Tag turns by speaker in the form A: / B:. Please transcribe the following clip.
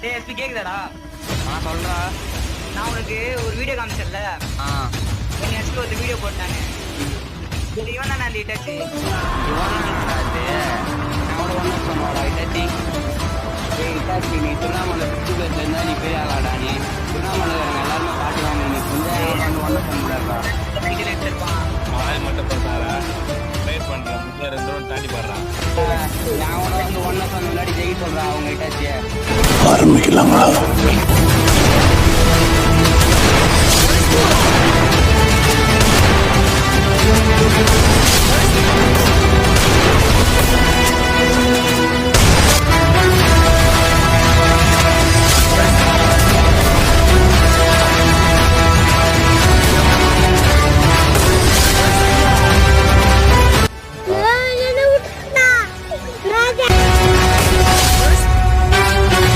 A: டேய் எஸ்பி கேக்குதாடா?
B: சொல்றா.
A: நான் உனக்கு ஒரு வீடியோ காமிச்சேன்ல. என்ன எஸ்பி ஒரு வீடியோ போட்டானே. இது இவன் தானே அந்த இட்டாச்சி.
B: இவனாடா இது? நான் கூட ஒண்ணு சொன்னோடா இட்டாச்சி. ஏய் இட்டாச்சி, நீ திருவண்ணாமலை சுற்றி பேர் இருந்தா நீ பெரிய ஆளாடா. நீ திருவண்ணாமலை எல்லாருமே காட்டுவாங்க. நீ கொஞ்சம் ஒண்ணு பண்ண முடியாதா?
A: வீடியோல எடுத்திருப்பான்.
C: மாலை மட்டும் பார்த்தாரா ட்ரைட் பண்றேன். முக்கிய 2 ரவுண்ட் தாண்டி பாடுறான்.
B: நான் கூட வந்து ஒண்ணு சொன்ன முன்னாடி ஜெயிக்க சொல்றா அவங்க இட்டாச்சியை.
D: ஆரம்பிக்கலாங்களா?